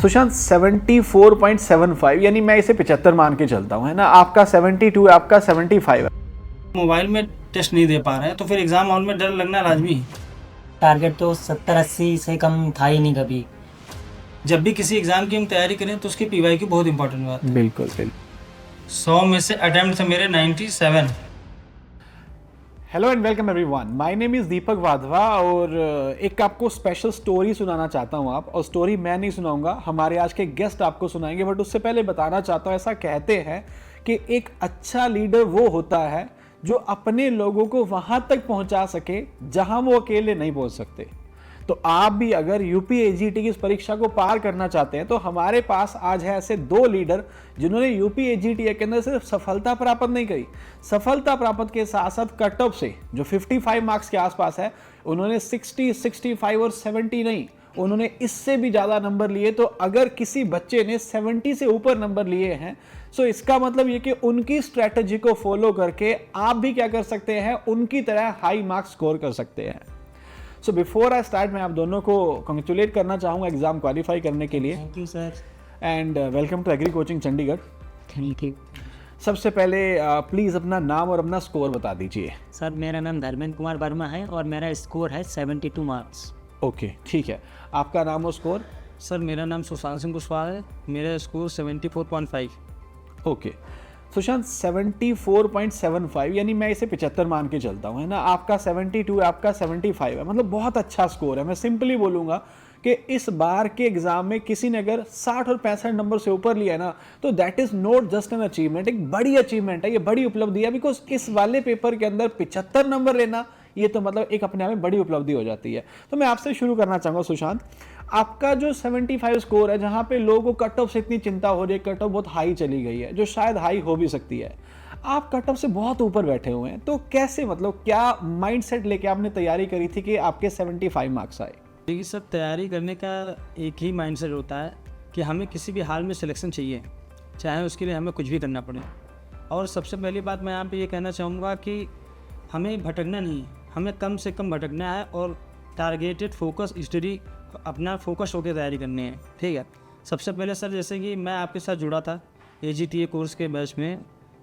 सुशांत 74.75 यानी मैं इसे 75 मान के चलता हूँ, है ना। आपका 72 है, आपका 75 है। मोबाइल में टेस्ट नहीं दे पा रहे हैं तो फिर एग्ज़ाम हॉल में डर लगना लाजमी है। टारगेट तो 70-80 से कम था ही नहीं कभी। जब भी किसी एग्ज़ाम की हम तैयारी करें तो उसकी PYQ बहुत इंपॉर्टेंट बात है। बिल्कुल बिल्कुल। 100 में से अटेम्प्ट थे मेरे 97। Hello and welcome everyone, my name is Deepak Wadhwa और एक आपको स्पेशल स्टोरी सुनाना चाहता हूँ और स्टोरी मैं नहीं सुनाऊंगा, हमारे आज के गेस्ट आपको सुनाएंगे। बट उससे पहले बताना चाहता हूँ, ऐसा कहते हैं कि एक अच्छा लीडर वो होता है जो अपने लोगों को वहाँ तक पहुँचा सके जहाँ वो अकेले नहीं पहुँच सकते। तो आप भी अगर यूपीएजीटी की इस परीक्षा को पार करना चाहते हैं तो हमारे पास आज है ऐसे दो लीडर जिन्होंने यूपीएजीटी के अंदर सिर्फ सफलता प्राप्त नहीं करी, सफलता प्राप्त के साथ साथ कट ऑफ से जो 55 मार्क्स के आसपास है, उन्होंने 60, 65 और 70 नहीं, उन्होंने इससे भी ज़्यादा नंबर लिए। तो अगर किसी बच्चे ने 70 से ऊपर नंबर लिए हैं तो इसका मतलब ये कि उनकी स्ट्रैटेजी को फॉलो करके आप भी क्या कर सकते हैं, उनकी तरह हाई मार्क्स स्कोर कर सकते हैं। सो बिफोर आई स्टार्ट, मैं आप दोनों को कॉन्ग्रेचुलेट करना चाहूँगा एग्ज़ाम क्वालिफाई करने के लिए। Thank you sir. And welcome to agri coaching Chandigarh. Thank you सबसे पहले प्लीज़ अपना नाम और अपना स्कोर बता दीजिए। सर। मेरा नाम धर्मेंद्र कुमार वर्मा है और मेरा स्कोर है 72 मार्क्स। ओके ठीक है, आपका नाम और स्कोर? सर मेरा नाम सुशांत सिंह कुशवाहा है, मेरा स्कोर 74.5। ओके सुशांत 74.75 यानी मैं इसे 75 मान के चलता हूँ, है ना। आपका 72 है, आपका 75 है, मतलब बहुत अच्छा स्कोर है। मैं सिंपली बोलूँगा कि इस बार के एग्जाम में किसी ने अगर 60 और 65 नंबर से ऊपर लिया है ना, तो that is not just an achievement, एक बड़ी अचीवमेंट है, ये बड़ी उपलब्धि है। बिकॉज इस वाले पेपर के अंदर 75 नंबर लेना, ये तो मतलब एक अपने आप में बड़ी उपलब्धि हो जाती है। तो मैं आपसे शुरू करना चाहूँगा सुशांत, आपका जो 75 स्कोर है, जहाँ पे लोगों को कट ऑफ से इतनी चिंता हो रही है, कट ऑफ बहुत हाई चली गई है, जो शायद हाई हो भी सकती है, आप कट ऑफ से बहुत ऊपर बैठे हुए हैं, तो कैसे, मतलब क्या माइंडसेट लेके आपने तैयारी करी थी कि आपके 75 मार्क्स आए? देखिए सर, तैयारी करने का एक ही माइंडसेट होता है कि हमें किसी भी हाल में सिलेक्शन चाहिए, चाहे उसके लिए हमें कुछ भी करना पड़े। और सबसे पहली बात मैं यहाँ पे ये कहना चाहूँगा कि हमें भटकना नहीं है, हमें कम से कम भटकना है और टारगेटेड फोकस स्टडी, अपना फोकस होकर तैयारी करनी है, ठीक है। सबसे पहले सर, जैसे कि मैं आपके साथ जुड़ा था AGTA कोर्स के बैच में,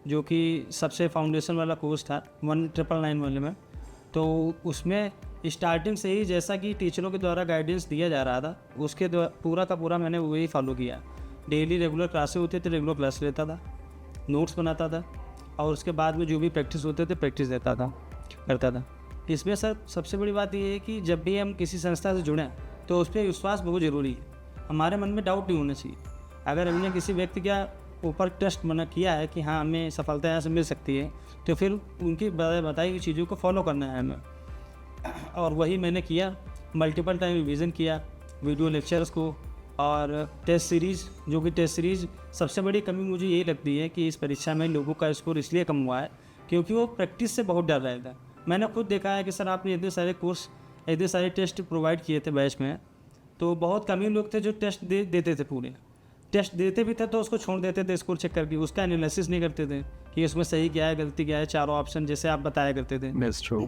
जो कि सबसे फाउंडेशन वाला कोर्स था 1999 वाले में। तो उसमें स्टार्टिंग से ही जैसा कि टीचरों के द्वारा गाइडेंस दिया जा रहा था, उसके पूरा का पूरा मैंने वही फॉलो किया। डेली रेगुलर क्लासेस होते थे, रेगुलर क्लास लेता था, नोट्स बनाता था और उसके बाद में जो भी प्रैक्टिस होते थे प्रैक्टिस देता था, करता था। इसमें सर सबसे बड़ी बात ये है कि जब भी हम किसी संस्था से जुड़ें तो उस पर विश्वास बहुत ज़रूरी है। हमारे मन में डाउट नहीं होना चाहिए। अगर हमने किसी व्यक्ति का ऊपर टेस्ट मना किया है कि हाँ हमें सफलता यहाँ से मिल सकती है, तो फिर उनकी बताई हुई चीज़ों को फॉलो करना है हमें। और वही मैंने किया, मल्टीपल टाइम रिवीजन किया वीडियो लेक्चर्स को और टेस्ट सीरीज़, जो कि टेस्ट सीरीज़ सबसे बड़ी कमी मुझे यही लगती है कि इस परीक्षा में लोगों का स्कोर इसलिए कम हुआ है क्योंकि वो प्रैक्टिस से बहुत डर रहे थे। मैंने खुद देखा है कि सर आपने इतने सारे कोर्स, इतने सारे टेस्ट प्रोवाइड किए थे बैच में, तो बहुत कम ही लोग थे जो टेस्ट देते थे। पूरे टेस्ट देते भी थे तो उसको छोड़ देते थे स्कोर चेक करके, उसका एनालिसिस नहीं करते थे कि उसमें सही क्या है, गलती क्या है, चारों ऑप्शन जैसे आप बताया करते थे। That's true.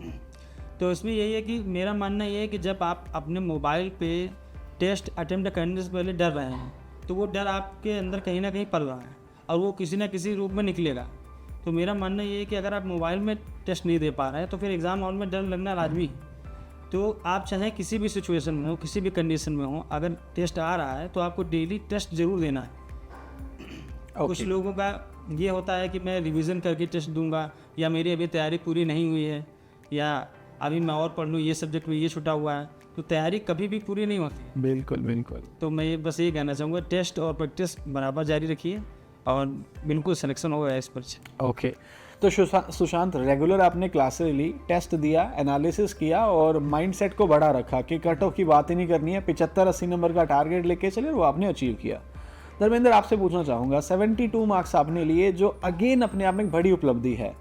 तो इसमें यही है कि मेरा मानना ये है कि जब आप अपने मोबाइल पे टेस्ट अटेम्प्ट करने से पहले डर रहे हैं तो वो डर आपके अंदर कहीं ना कहीं पल रहा है और वो किसी ना किसी रूप में निकलेगा। तो मेरा मानना ये है कि अगर आप मोबाइल में टेस्ट नहीं दे पा रहे हैं तो फिर एग्ज़ाम हॉल में डर लगना लाजमी है। तो आप चाहे किसी भी सिचुएशन में हो, किसी भी कंडीशन में हो, अगर टेस्ट आ रहा है तो आपको डेली टेस्ट ज़रूर देना है। कुछ लोगों का ये होता है कि मैं रिवीजन करके टेस्ट दूंगा, या मेरी अभी तैयारी पूरी नहीं हुई है, या अभी मैं और पढ़ लूँ, ये सब्जेक्ट में ये छुटा हुआ है, तो तैयारी कभी भी पूरी नहीं होती। बिल्कुल बिल्कुल। तो मैं बस ये कहना चाहूँगा, टेस्ट और प्रैक्टिस बराबर जारी रखिए और बिल्कुल सिलेक्शन होगा इस पर। ओके तो सुशांत, रेगुलर आपने क्लासेस ली, टेस्ट दिया, एनालिसिस किया और माइंडसेट को बड़ा रखा कि कट ऑफ की बात ही नहीं करनी है, 75-80 नंबर का टारगेट लेके चले, वो आपने अचीव किया। धर्मेंद्र, आपसे पूछना चाहूँगा, 72 मार्क्स आपने लिए, जो अगेन अपने आप में एक बड़ी उपलब्धि है।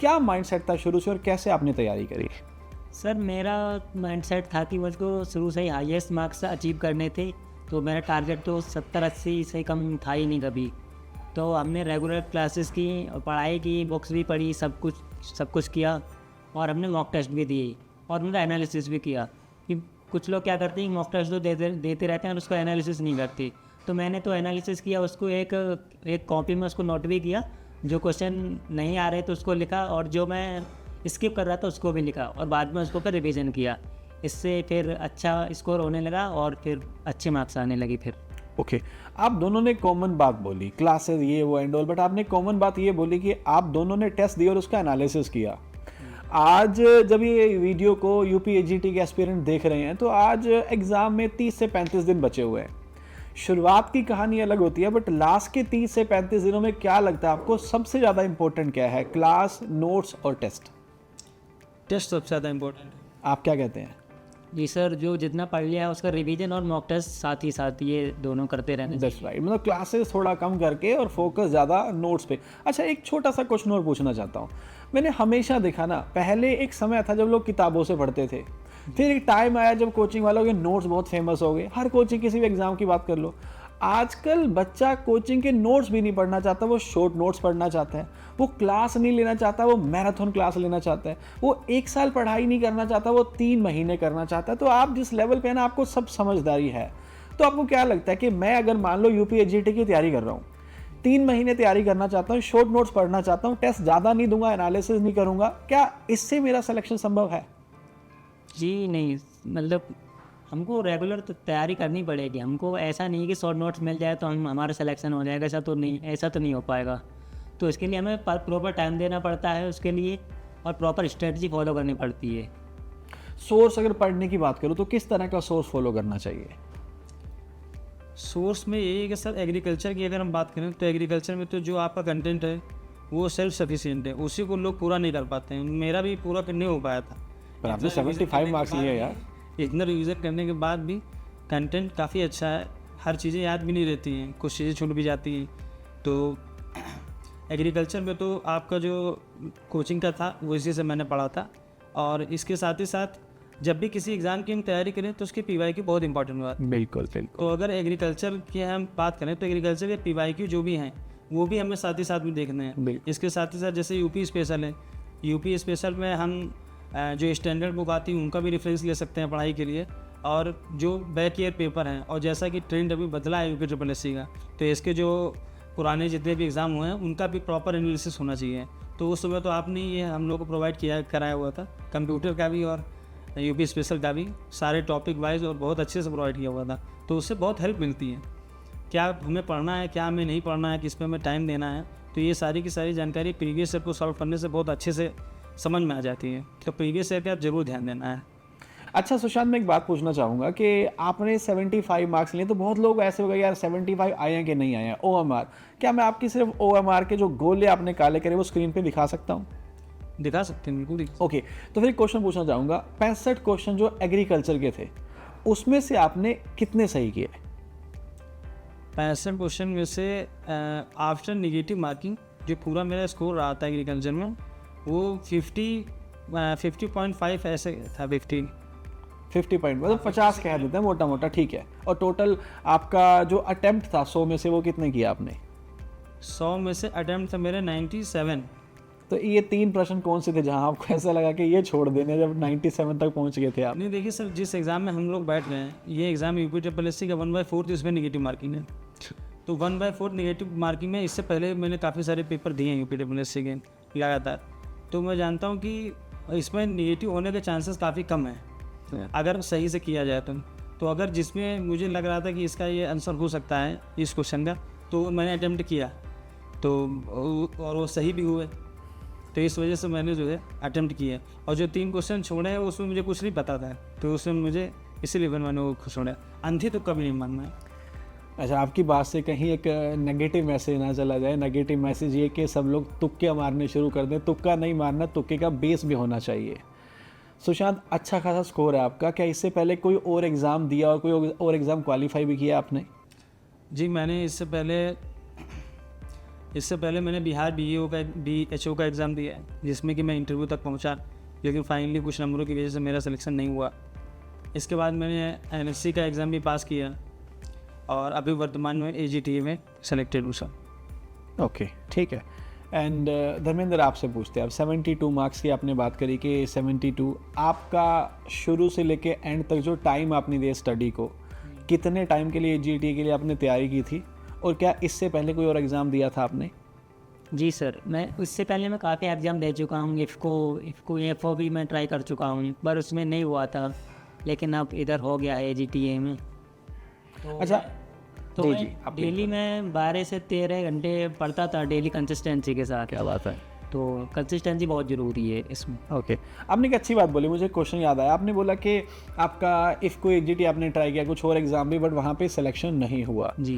क्या माइंडसेट था शुरू से और कैसे आपने तैयारी करी? सर मेरा माइंडसेट था कि मुझको शुरू से ही हाईएस्ट मार्क्स अचीव करने थे, तो मेरा टारगेट तो 70-80 से कम था ही नहीं कभी। तो हमने रेगुलर क्लासेस की और पढ़ाई की, बुक्स भी पढ़ी, सब कुछ किया और हमने मॉक टेस्ट भी दिए और उनका एनालिसिस भी किया। कि कुछ लोग क्या करते हैं, मॉक टेस्ट तो देते रहते हैं और उसका एनालिसिस नहीं करते। तो मैंने तो एनालिसिस किया उसको, एक कॉपी में उसको नोट भी किया, जो क्वेश्चन नहीं आ रहे तो उसको लिखा, और जो मैं स्किप कर रहा था उसको भी लिखा, और बाद में उसको फिर रिवीजन किया। इससे फिर अच्छा स्कोर होने लगा और फिर अच्छे मार्क्स आने लगे फिर। ओके आप दोनों ने कॉमन बात बोली, क्लासेस ये वो एंड ऑल, बट आपने कॉमन बात ये बोली कि आप दोनों ने टेस्ट दिया और उसका एनालिसिस किया। आज जब ये वीडियो को यूपीएजीटी के एस्पिरेंट देख रहे हैं तो आज एग्ज़ाम में 30 से 35 दिन बचे हुए हैं। शुरुआत की कहानी अलग होती है, बट लास्ट के 30 से 35 दिनों में क्या लगता है आपको सबसे ज़्यादा इंपॉर्टेंट क्या है, क्लास, नोट्स और टेस्ट? टेस्ट सबसे ज़्यादा इम्पोर्टेंट है। आप क्या कहते हैं? जी सर, जो जितना पढ़ लिया है उसका रिवीजन और मॉक टेस्ट साथ ही साथ ये दोनों करते रहने। दैट्स राइट, मतलब क्लासेस थोड़ा कम करके और फोकस ज़्यादा नोट्स पे। अच्छा एक छोटा सा क्वेश्चन और पूछना चाहता हूँ। मैंने हमेशा देखा ना, पहले एक समय था जब लोग किताबों से पढ़ते थे, फिर एक टाइम आया जब कोचिंग वालों के नोट्स बहुत फेमस हो गए। हर कोचिंग किसी भी एग्जाम की बात कर लो, आजकल बच्चा कोचिंग के नोट्स भी नहीं पढ़ना चाहता, वो शॉर्ट नोट्स पढ़ना चाहता है, वो क्लास नहीं लेना चाहता, वो मैराथन क्लास लेना चाहता है, वो 1 साल पढ़ाई नहीं करना चाहता, वो 3 महीने करना चाहता है। तो आप जिस लेवल पे है ना, आपको सब समझदारी है, तो आपको क्या लगता है कि मैं अगर मान लो यूपीएजीटी की तैयारी कर रहा हूँ, 3 महीने तैयारी करना चाहता हूँ, शॉर्ट नोट्स पढ़ना चाहता हूँ, टेस्ट ज़्यादा नहीं दूंगा, एनालिसिस नहीं करूँगा, क्या इससे मेरा सिलेक्शन संभव है? जी नहीं, मतलब हमको रेगुलर तो तैयारी करनी पड़ेगी। हमको ऐसा नहीं कि शॉर्ट नोट्स मिल जाए तो हमारा सिलेक्शन हो जाएगा, ऐसा तो नहीं हो पाएगा। तो इसके लिए हमें प्रॉपर टाइम देना पड़ता है उसके लिए, और प्रॉपर स्ट्रेटजी फॉलो करनी पड़ती है। सोर्स अगर पढ़ने की बात करूँ तो किस तरह का सोर्स फॉलो करना चाहिए? सोर्स में यही है कि सर एग्रीकल्चर की अगर हम बात करें तो एग्रीकल्चर में तो जो आपका कंटेंट है वो सेल्फ सफिशिएंट है, उसी को लोग पूरा नहीं कर पाते हैं। मेरा भी पूरा नहीं हो पाया था, पर आपने 75 मार्क्स लिए यार। इतना रिविजन करने के बाद भी कंटेंट काफ़ी अच्छा है, हर चीज़ें याद भी नहीं रहती हैं, कुछ चीज़ें छूट भी जाती हैं। तो एग्रीकल्चर में तो आपका जो कोचिंग का था वो इसी से मैंने पढ़ा था, और इसके साथ ही साथ जब भी किसी एग्ज़ाम की हम तैयारी करें तो उसकी PYQ बहुत इंपॉर्टेंट बात है। बिल्कुल बिल्कुल। तो अगर एग्रीकल्चर की हम बात करें तो एग्रीकल्चर के PYQ जो भी हैं वो भी हमें साथ ही साथ में देखने हैं। इसके साथ ही साथ जैसे यूपी स्पेशल है, यूपी स्पेशल में हम जो स्टैंडर्ड बुक आती हैं उनका भी रेफरेंस ले सकते हैं पढ़ाई के लिए, और जो बैक ईयर पेपर हैं, और जैसा कि ट्रेंड अभी बदला है यूपी SSSC का, तो इसके जो पुराने जितने भी एग्ज़ाम हुए हैं उनका भी प्रॉपर एनालिसिस होना चाहिए। तो उस समय तो आपने ये हम लोग को प्रोवाइड कराया हुआ था, कंप्यूटर का भी और यूपी स्पेशल का भी, सारे टॉपिक वाइज और बहुत अच्छे से प्रोवाइड किया हुआ था। तो उससे बहुत हेल्प मिलती है, क्या हमें पढ़ना है, क्या हमें नहीं पढ़ना है, किस पे हमें टाइम देना है। तो ये सारी की सारी जानकारी प्रीवियस ईयर को सॉल्व करने से बहुत अच्छे से समझ में आ जाती है। तो प्रीवियस ईयर पे आप ज़रूर ध्यान देना है। अच्छा सुशांत, मैं एक बात पूछना चाहूँगा कि आपने 75 मार्क्स लिए, तो बहुत लोग ऐसे हो गए यार 75 आए हैं कि नहीं आए हैं, OMR। क्या मैं आपकी सिर्फ OMR के जो गोले आपने काले करे वो स्क्रीन पे दिखा सकता हूँ? दिखा सकते हैं, बिल्कुल। ओके, तो फिर एक क्वेश्चन पूछना चाहूँगा, 65 क्वेश्चन जो एग्रीकल्चर के थे उसमें से आपने कितने सही किए? 65 क्वेश्चन में से आफ्टर निगेटिव मार्किंग जो पूरा मेरा स्कोर रहा था एग्रीकल्चर में वो 50.5 ऐसे था। 50 पॉइंट मतलब 50 कह देते हैं मोटा मोटा, ठीक है। और टोटल आपका जो अटेम्प्ट था 100 में से वो कितने किया आपने? 100 में से अटेम्प्ट था मेरे 97। तो ये 3 प्रश्न कौन से थे जहां आपको ऐसा लगा कि ये छोड़ देने, जब 97 तक पहुंच गए थे आप? नहीं देखिए सर, जिस एग्ज़ाम में हम लोग बैठ रहे हैं, ये एग्ज़ाम यूपी SSSC का 1/4 इसमें निगेटिव मार्किंग है। तो 1/4 निगेटिव मार्किंग में, इससे पहले मैंने काफ़ी सारे पेपर दिए हैं यूपी SSSC के लगातार, तो मैं जानता हूँ कि इसमें निगेटिव होने के चांसेस काफ़ी कम है अगर सही से किया जाए तो अगर जिसमें मुझे लग रहा था कि इसका ये आंसर हो सकता है इस क्वेश्चन का, तो मैंने अटेम्प्ट किया तो और वो सही भी हुए। तो इस वजह से मैंने जो है अटेम्प्ट किया, और जो 3 क्वेश्चन छोड़े हैं उसमें मुझे कुछ नहीं पता था, तो उसमें मुझे इसीलिए मैंने वो छोड़ा। अंधे तो कभी नहीं मानना है। अच्छा, आपकी बात से कहीं एक नेगेटिव मैसेज ना चला जाए। नेगेटिव मैसेज ये कि सब लोग तुक्के मारने शुरू कर दें। तुक्का नहीं मारना, तुक्के का बेस भी होना चाहिए। सुशांत, अच्छा खासा स्कोर है आपका। क्या इससे पहले कोई और एग्ज़ाम दिया और कोई और एग्ज़ाम क्वालिफाई भी किया आपने? जी, मैंने इससे पहले मैंने बिहार BEO का BHO का एग्ज़ाम दिया है, जिसमें कि मैं इंटरव्यू तक पहुंचा, लेकिन फाइनली कुछ नंबरों की वजह से मेरा सिलेक्शन नहीं हुआ। इसके बाद मैंने NSC का एग्ज़ाम भी पास किया, और अभी वर्तमान में AGTA में सेलेक्टेड हूँ सर। ओके, ठीक है। एंड धर्मेंद्र, आपसे पूछते हैं, आप 72 मार्क्स की आपने बात करी कि 72 आपका शुरू से लेके एंड तक जो टाइम आपने दिया स्टडी को, कितने टाइम के लिए GTE के लिए आपने तैयारी की थी, और क्या इससे पहले कोई और एग्ज़ाम दिया था आपने? जी सर, मैं उससे पहले मैं काफ़ी एग्ज़ाम दे चुका हूँ। इफ़को EFO भी मैं ट्राई कर चुका हूँ, पर उसमें नहीं हुआ था, लेकिन अब इधर हो गया है GTA में। अच्छा, तो जी, मैं जी, आप डेली मैं 12 से 13 घंटे पढ़ता था डेली कंसिस्टेंसी के साथ। क्या बात है। तो कंसिस्टेंसी बहुत ज़रूरी है इसमें। ओके, आपने एक अच्छी बात बोली, मुझे क्वेश्चन याद आया। आपने बोला कि आपका इफ़को GTE आपने ट्राई किया, कुछ और एग्ज़ाम भी, बट वहाँ पे सिलेक्शन नहीं हुआ। जी।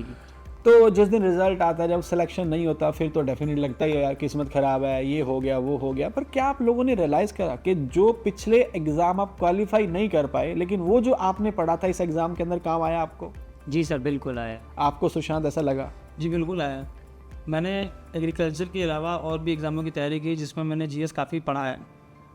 तो जिस दिन रिजल्ट आता है, जब सिलेक्शन नहीं होता, फिर तो डेफिनेटली लगता ही है यार किस्मत ख़राब है, ये हो गया वो हो गया। पर क्या आप लोगों ने रियलाइज़ करा कि जो पिछले एग्ज़ाम आप क्वालिफाई नहीं कर पाए, लेकिन वो जो आपने पढ़ा था इस एग्ज़ाम के अंदर काम आया आपको? जी सर, बिल्कुल आया। आपको सुशांत ऐसा लगा? जी बिल्कुल आया। मैंने एग्रीकल्चर के अलावा और भी एग्ज़ामों की तैयारी की जिसमें मैंने GS काफ़ी पढ़ा है,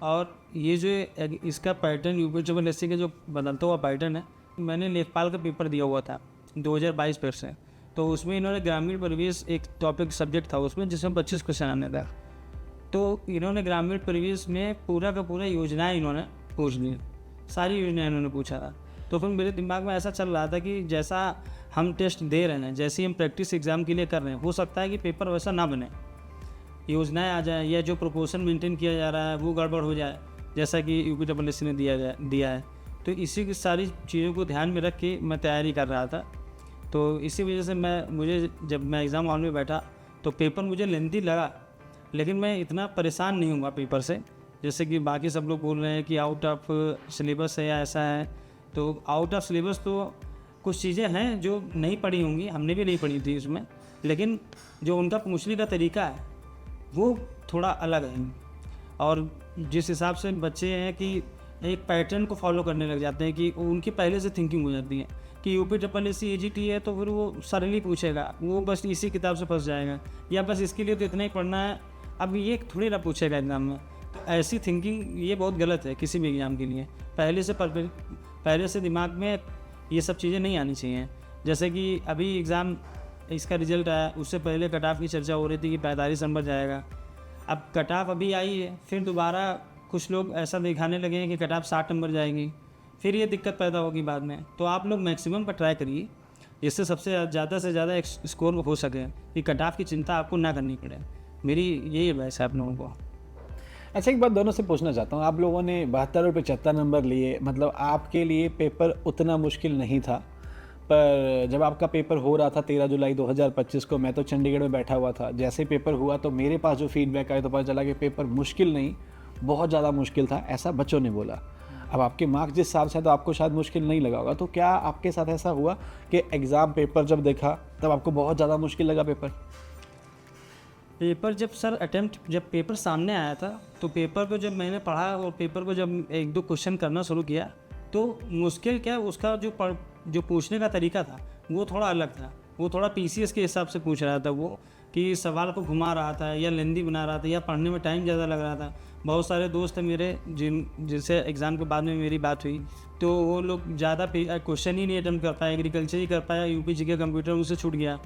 और ये जो इसका पैटर्न UPSC का जो बदलता हुआ पैटर्न है, मैंने लेखपाल का पेपर दिया हुआ था 2022 फिर से। तो उसमें इन्होंने ग्रामीण परिवेश एक टॉपिक सब्जेक्ट था उसमें, जिसमें 25 क्वेश्चन आने था। तो इन्होंने ग्रामीण परिवेश में पूरा का पूरा योजनाएँ इन्होंने पूछ ली, सारी योजनाएँ इन्होंने पूछा था। तो फिर मेरे दिमाग में ऐसा चल रहा था कि जैसा हम टेस्ट दे रहे हैं, जैसे हम प्रैक्टिस एग्ज़ाम के लिए कर रहे हैं, हो सकता है कि पेपर वैसा ना बने, योजनाएं आ जाए या जो प्रोपोर्शन मेंटेन किया जा रहा है वो गड़बड़ हो जाए, जैसा कि UPSC ने दिया है। तो इसी की सारी चीज़ों को ध्यान में रख के मैं तैयारी कर रहा था। तो इसी वजह से मुझे जब मैं एग्ज़ाम हॉल में बैठा तो पेपर मुझे लेंथी लगा, लेकिन मैं इतना परेशान नहीं हुआ पेपर से, जैसे कि बाकी सब लोग बोल रहे हैं कि आउट ऑफ सिलेबस है या ऐसा है। तो आउट ऑफ सिलेबस तो कुछ चीज़ें हैं जो नहीं पढ़ी होंगी, हमने भी नहीं पढ़ी थी उसमें, लेकिन जो उनका पूछने का तरीका है वो थोड़ा अलग है। और जिस हिसाब से बच्चे हैं कि एक पैटर्न को फॉलो करने लग जाते हैं, कि उनकी पहले से थिंकिंग हो जाती है कि UPSC AGT है तो फिर वो सरल ही पूछेगा, वो बस इसी किताब से फंस जाएगा, या बस इसके लिए तो इतना ही पढ़ना है, अब ये थोड़ी ना पूछेगा एग्ज़ाम में। तो ऐसी थिंकिंग ये बहुत गलत है किसी भी एग्ज़ाम के लिए। पहले से दिमाग में ये सब चीज़ें नहीं आनी चाहिए। जैसे कि अभी एग्ज़ाम इसका रिजल्ट आया, उससे पहले कट ऑफ की चर्चा हो रही थी कि 45 नंबर जाएगा। अब कट ऑफ अभी आई है, फिर दोबारा कुछ लोग ऐसा दिखाने लगे हैं कि कट ऑफ 60 नंबर जाएगी, फिर ये दिक्कत पैदा होगी बाद में। तो आप लोग मैक्सिमम पर ट्राई करिए, जिससे सबसे ज़्यादा से ज़्यादा स्कोर हो सके, कि कट ऑफ की चिंता आपको ना करनी पड़े। मेरी यही एडवाइस है आप लोगों को। अच्छा, एक बात दोनों से पूछना चाहता हूँ, आप लोगों ने 72 और 75 नंबर लिए, मतलब आपके लिए पेपर उतना मुश्किल नहीं था, पर जब आपका पेपर हो रहा था 13 जुलाई 2025 को, मैं तो चंडीगढ़ में बैठा हुआ था, जैसे ही पेपर हुआ तो मेरे पास जो फीडबैक आया तो पता चला कि पेपर मुश्किल नहीं, बहुत ज़्यादा मुश्किल था, ऐसा बच्चों ने बोला। अब आपके मार्क्स जिस हिसाब से तो आपको शायद मुश्किल नहीं लगा होगा, तो क्या आपके साथ ऐसा हुआ कि एग्ज़ाम पेपर जब देखा तब आपको बहुत ज़्यादा मुश्किल लगा पेपर? पेपर जब पेपर सामने आया था, तो पेपर को जब मैंने पढ़ा और पेपर को जब 1-2 क्वेश्चन करना शुरू किया, तो मुश्किल क्या, उसका जो पूछने का तरीका था वो थोड़ा अलग था। वो थोड़ा PCS के हिसाब से पूछ रहा था, वो कि सवाल को घुमा रहा था या लेंदी बना रहा था या पढ़ने में टाइम ज़्यादा लग रहा था। बहुत सारे दोस्त हैं मेरे जिनसे एग्ज़ाम के बाद में मेरी बात हुई, तो वो लोग ज़्यादा क्वेश्चन ही नहीं अटेम्प्ट कर पाए, एग्रीकल्चर ही कर पाया, UPG कंप्यूटर उनसे छूट गया।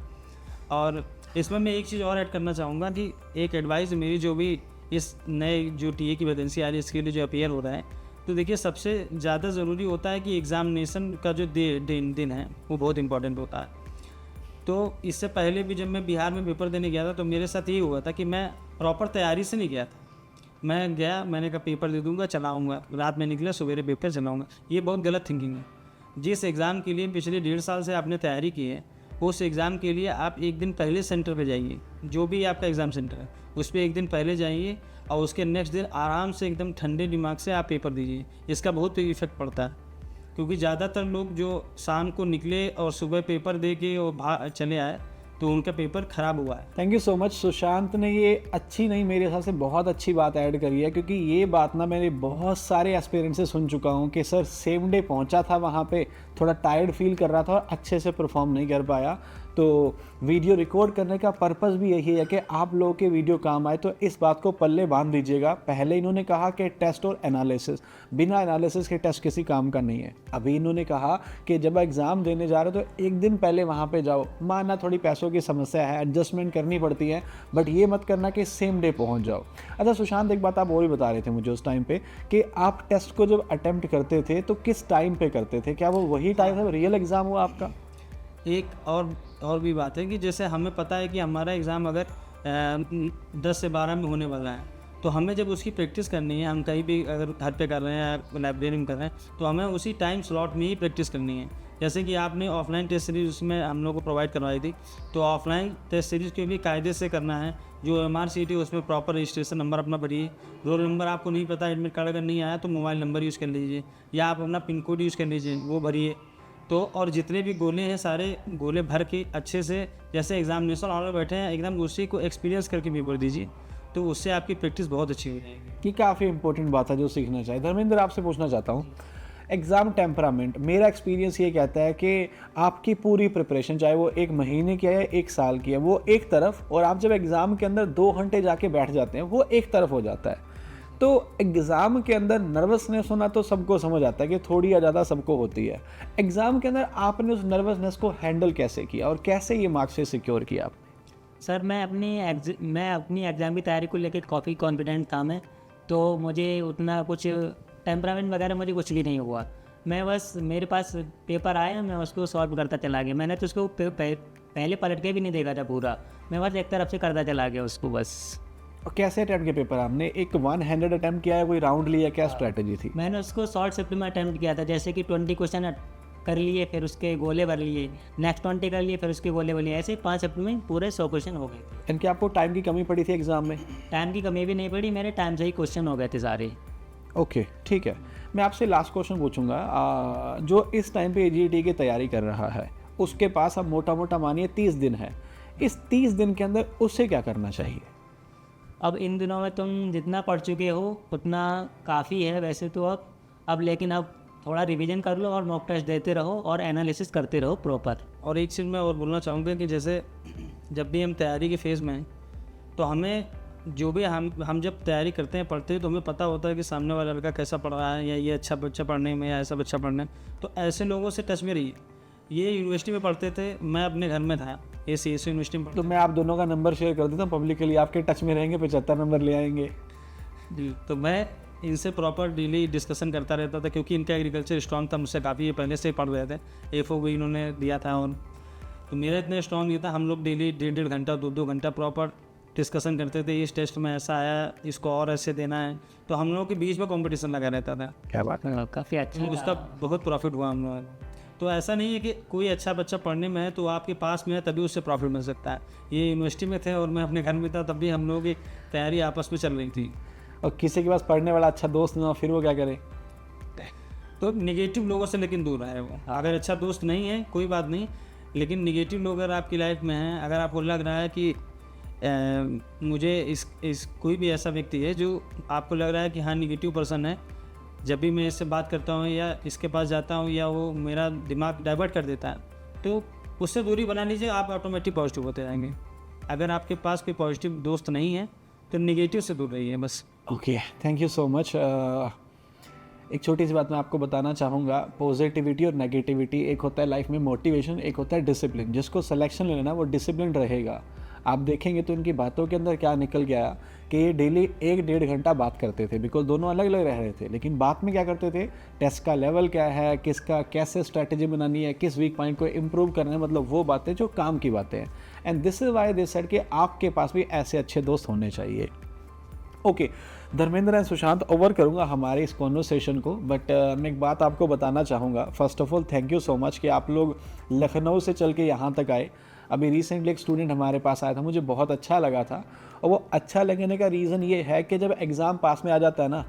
और इसमें मैं एक चीज़ और ऐड करना चाहूँगा कि एक एडवाइस मेरी, जो भी इस नए जो TA की वैकेंसी आ रही है इसके लिए जो अपीयर हो रहा है, तो देखिए सबसे ज़्यादा ज़रूरी होता है कि एग्ज़ामिनेशन का जो दिन है वो बहुत इंपॉर्टेंट होता है। तो इससे पहले भी जब मैं बिहार में पेपर देने गया था तो मेरे साथ ये हुआ था कि मैं प्रॉपर तैयारी से नहीं गया था। मैं गया, मैंने कहा पेपर दे दूँगा, चलाऊँगा, रात में निकला, सवेरे पेपर चलाऊँगा। ये बहुत गलत थिंकिंग है। जिस एग्ज़ाम के लिए पिछले 1.5 साल से आपने तैयारी की है, उस एग्ज़ाम के लिए आप एक दिन पहले सेंटर पे जाइए, जो भी आपका एग्ज़ाम सेंटर है उस पर एक दिन पहले जाइए, और उसके नेक्स्ट दिन आराम से एकदम ठंडे दिमाग से आप पेपर दीजिए। इसका बहुत इफेक्ट पड़ता है, क्योंकि ज़्यादातर लोग जो शाम को निकले और सुबह पेपर दे के और चले आए तो उनका पेपर ख़राब हुआ है। Thank you so much. Sushant ने ये अच्छी नहीं, मेरे हिसाब से बहुत अच्छी बात ऐड करी है, क्योंकि ये बात ना मैंने बहुत सारे एक्सपीरियंस से सुन चुका हूँ कि सर सेम डे पहुँचा था वहाँ पे, थोड़ा टायर्ड फील कर रहा था और अच्छे से परफॉर्म नहीं कर पाया, तो वीडियो रिकॉर्ड करने का पर्पस भी यही है कि आप लोगों के वीडियो काम आए, तो इस बात को पल्ले बांध दीजिएगा। पहले इन्होंने कहा कि टेस्ट और एनालिसिस, बिना एनालिसिस के टेस्ट किसी काम का नहीं है। अभी इन्होंने कहा कि जब एग्ज़ाम देने जा रहे हो तो एक दिन पहले वहाँ पे जाओ। माना थोड़ी पैसों की समस्या है, एडजस्टमेंट करनी पड़ती है, बट ये मत करना कि सेम डे पहुँच जाओ। अच्छा सुशांत, एक बात आप और भी बता रहे थे मुझे उस टाइम पे कि आप टेस्ट को जब अटेम्प्ट करते थे तो किस टाइम पे करते थे? क्या वो वही टाइम है रियल एग्ज़ाम हुआ आपका? एक और भी बात है कि जैसे हमें पता है कि हमारा एग्ज़ाम अगर 10 से 12 में होने वाला है, तो हमें जब उसकी प्रैक्टिस करनी है, हम कहीं भी अगर घर पे कर रहे हैं या लाइब्रेरी में कर रहे हैं, तो हमें उसी टाइम स्लॉट में ही प्रैक्टिस करनी है। जैसे कि आपने ऑफलाइन टेस्ट सीरीज़ उसमें हम लोग को प्रोवाइड करवाई थी, तो ऑफलाइन टेस्ट सीरीज़ को भी कायदे से करना है। जो MRCT है उसमें प्रॉपर रजिस्ट्रेशन नंबर अपना भरिए। रोल नंबर आपको नहीं पता, एडमिट कार्ड अगर नहीं आया तो मोबाइल नंबर यूज़ कर लीजिए, या आप अपना पिन कोड यूज़ कर लीजिए, वो भरिए। तो और जितने भी गोले हैं सारे गोले भर के अच्छे से, जैसे एग्जामिनेशन हॉल में बैठे हैं एकदम उसी को एक्सपीरियंस करके पेपर दीजिए, तो उससे आपकी प्रैक्टिस बहुत अच्छी हो जाएगी। ये काफ़ी इंपॉर्टेंट बात है जो सीखना चाहिए। धर्मेंद्र, आपसे पूछना चाहता हूँ, एग्ज़ाम टेम्परामेंट, मेरा एक्सपीरियंस ये कहता है कि आपकी पूरी प्रिपरेशन, चाहे वो 1 महीने की है या 1 साल की है, वो एक तरफ, और आप जब एग्ज़ाम के अंदर 2 घंटे जाके बैठ जाते हैं वो एक तरफ हो जाता है। तो एग्ज़ाम के अंदर नर्वसनेस होना तो सबको समझ आता है कि थोड़ी या ज़्यादा सबको होती है। एग्ज़ाम के अंदर आपने उस नर्वसनेस को हैंडल कैसे किया और कैसे ये मार्क्स से सिक्योर किया आपने? सर मैं अपनी एग्ज़ाम की तैयारी को लेकर काफ़ी कॉन्फिडेंट था मैं, तो मुझे उतना कुछ टेम्परामेंट वगैरह मुझे कुछ भी नहीं हुआ। मैं बस, मेरे पास पेपर आया, मैं उसको सॉल्व करता चला गया। मैंने तो उसको पहले पलट के भी नहीं देखा था पूरा, मैं बस एक तरफ से करता चला गया उसको बस। और कैसे अटेम्प्ट किया पेपर आपने? एक 1 हैंडेड अटेम्प्ट किया है, कोई राउंड लिया, क्या स्ट्रैटेजी थी? मैंने उसको शॉर्ट शिफ्ट में अटैम्प्ट किया था, जैसे कि 20 क्वेश्चन कर लिए, फिर उसके गोले भर लिए, नेक्स्ट 20 कर लिए, फिर उसके गोले भर लिए, ऐसे 5 शिफ्ट में पूरे 100 क्वेश्चन हो गए थे। इनके आपको टाइम की कमी पड़ी थी एग्ज़ाम में? टाइम की कमी भी नहीं पड़ी, मेरे टाइम से ही क्वेश्चन हो गए थे सारे। ओके, ठीक है। मैं आपसे लास्ट क्वेश्चन पूछूंगा। जो इस टाइम पे AGT की तैयारी कर रहा है, उसके पास अब मोटा मोटा मानिए 30 दिन है। इस 30 दिन के अंदर उसे क्या करना चाहिए? अब इन दिनों में तुम जितना पढ़ चुके हो उतना काफ़ी है वैसे तो अब लेकिन अब थोड़ा रिवीजन कर लो और मॉक टेस्ट देते रहो और एनालिसिस करते रहो प्रॉपर। और एक चीज़ मैं और बोलना चाहूँगा कि जैसे जब भी हम तैयारी के फेज़ में हैं, तो हमें जो भी हम जब तैयारी करते हैं, पढ़ते हैं, तो हमें पता होता है कि सामने वाला लड़का कैसा पढ़ रहा है, या ये अच्छा बच्चा पढ़ने में या ऐसा बच्चा पढ़ने में, तो ऐसे लोगों से टच में रहिए। ये यूनिवर्सिटी में पढ़ते थे, मैं अपने घर में था, ये CSU यूनिवर्सिटी में तो मैं आप दोनों का नंबर शेयर कर देता हूँ पब्लिकली, आपके टच में रहेंगे, 75 नंबर ले आएंगे जी। तो मैं इनसे प्रॉपर डेली डिस्कशन करता रहता था, क्योंकि इनका एग्रीकल्चर स्ट्रॉन्ग था मुझसे काफ़ी, ये पहले से ही पढ़ रहे थे, AFO भी इन्होंने दिया था, और तो मेरा इतना स्ट्रॉन्ग नहीं था। हम लोग डेली 1.5 घंटा 2 घंटा प्रॉपर डिस्कशन करते थे, इस टेस्ट में ऐसा आया, इसको और ऐसे देना है, तो हम लोगों के बीच में कंपटीशन लगा रहता था। क्या बात है। काफ़ी अच्छा उसका बहुत प्रॉफिट हुआ हम लोग। तो ऐसा नहीं है कि कोई अच्छा बच्चा पढ़ने में है तो आपके पास में है तभी उससे प्रॉफिट मिल सकता है। ये यूनिवर्सिटी में थे और मैं अपने घर में था, तब भी हम लोगों की तैयारी आपस में चल रही थी। और किसी के पास पढ़ने वाला अच्छा दोस्त ना, फिर वो क्या करे? तो निगेटिव लोगों से लेकिन दूर रहे वो। अगर अच्छा दोस्त नहीं है कोई बात नहीं, लेकिन निगेटिव लोग अगर आपकी लाइफ में हैं, अगर आपको लग रहा है कि मुझे इस कोई भी ऐसा व्यक्ति है जो आपको लग रहा है कि हाँ निगेटिव पर्सन है, जब भी मैं इससे बात करता हूँ या इसके पास जाता हूँ या वो मेरा दिमाग डाइवर्ट कर देता है, तो उससे दूरी बना लीजिए, आप ऑटोमेटिक पॉजिटिव होते जाएंगे। अगर आपके पास कोई पॉजिटिव दोस्त नहीं है तो निगेटिव से दूर रहिए बस। Okay, thank you so much. एक छोटी सी बात मैं आपको बताना चाहूँगा, पॉजिटिविटी और नेगेटिविटी, एक होता है लाइफ में मोटिवेशन, एक होता है डिसिप्लिन। जिसको सिलेक्शन लेना वो डिसिप्लिन रहेगा। आप देखेंगे तो इनकी बातों के अंदर क्या निकल गया कि ये डेली 1-1.5 घंटा बात करते थे, बिकॉज दोनों अलग अलग रह रहे थे, लेकिन बात में क्या करते थे, टेस्ट का लेवल क्या है, किसका कैसे स्ट्रैटेजी बनानी है, किस वीक पॉइंट को इम्प्रूव करना है, मतलब वो बातें जो काम की बातें हैं। And this is why they said कि आपके पास भी ऐसे अच्छे दोस्त होने चाहिए। Okay, Dharmendra and Sushant, over करूँगा हमारे इस कॉन्वर्सेशन को, बट मैं एक बात आपको बताना चाहूँगा। First of all thank you so much कि आप लोग लखनऊ से चल के यहाँ तक आए। अभी रिसेंटली एक स्टूडेंट हमारे पास आया था, मुझे बहुत अच्छा लगा था, और वो अच्छा लगने का रीज़न ये है कि जब एग्ज़ाम पास में आ जाता है ना,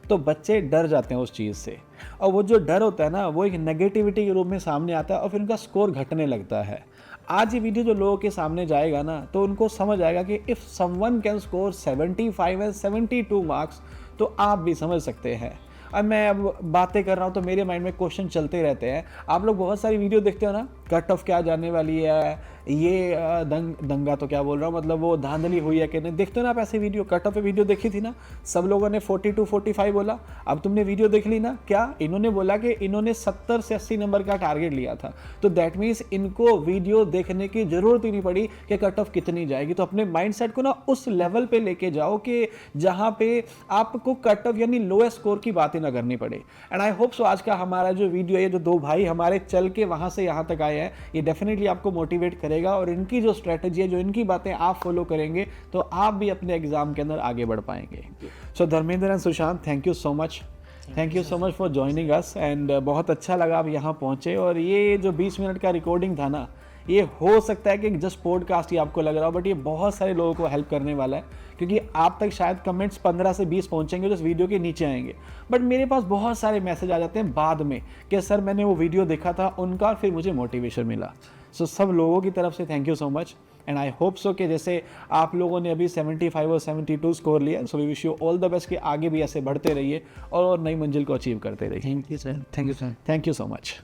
तो बच्चे डर जाते हैं उस चीज़ से, और वो जो डर होता है ना, वो एक नेगेटिविटी के रूप में सामने आता है और फिर उनका स्कोर घटने लगता है। आज ये वीडियो जो लोगों के सामने जाएगा ना, तो उनको समझ आएगा कि if someone can score 75 and 72 marks, तो आप भी समझ सकते हैं। अब मैं अब बातें कर रहा हूँ तो मेरे माइंड में क्वेश्चन चलते रहते हैं। आप लोग बहुत सारी वीडियो देखते हो ना, कट ऑफ क्या जाने वाली है, ये दंगा तो क्या बोल रहा हूँ, मतलब वो धांधली हुई है कि नहीं। देखते हो ना आप ऐसे वीडियो, कट ऑफ पे वीडियो देखी थी ना, सब लोगों ने 42 45 बोला। अब तुमने वीडियो देख ली ना, क्या इन्होंने बोला कि इन्होंने 70 से 80 नंबर का टारगेट लिया था। तो दैट मीन्स इनको वीडियो देखने की जरूरत ही नहीं पड़ी कि कट ऑफ कितनी जाएगी। तो अपने माइंडसेट को ना उस लेवल पे लेके जाओ कि जहाँ पे आपको कट ऑफ यानी लोएस्ट स्कोर की बातें ना करनी पड़े। एंड आई होप सो आज का हमारा जो वीडियो है, जो दो भाई हमारे चल के वहाँ से यहाँ तक आए हैं, ये डेफिनेटली आपको मोटिवेट करेगा और इनकी जो स्ट्रेटजी है, जो इनकी बातें आप फॉलो करेंगे तो आप भी अपने एग्जाम के अंदर आगे बढ़ पाएंगे। So Dharmendra and Sushant, thank you so much, thank you so much for joining us. And बहुत अच्छा लगा आप यहाँ पहुँचे। और ये जो 20 मिनट का रिकॉर्डिंग था ना, ये हो सकता है कि जस्ट पॉडकास्ट ही आपको लग रहा हो, बट ये बहुत सारे लोगों को हेल्प करने वाला है, क्योंकि आप तक शायद कमेंट्स 15 से 20 पहुंचेंगे जो इस वीडियो के नीचे आएंगे, बट मेरे पास बहुत सारे मैसेज आ जाते हैं बाद में कि सर मैंने वो वीडियो देखा था उनका और फिर मुझे मोटिवेशन मिला। सो सब लोगों की तरफ से thank you so much. And I hope so कि जैसे आप लोगों ने अभी 75 और 72 स्कोर लिया, so we wish you all the best कि आगे भी ऐसे बढ़ते रहिए और नई मंजिल को अचीव करते रहिए। Thank you sir, thank you sir, thank you so much.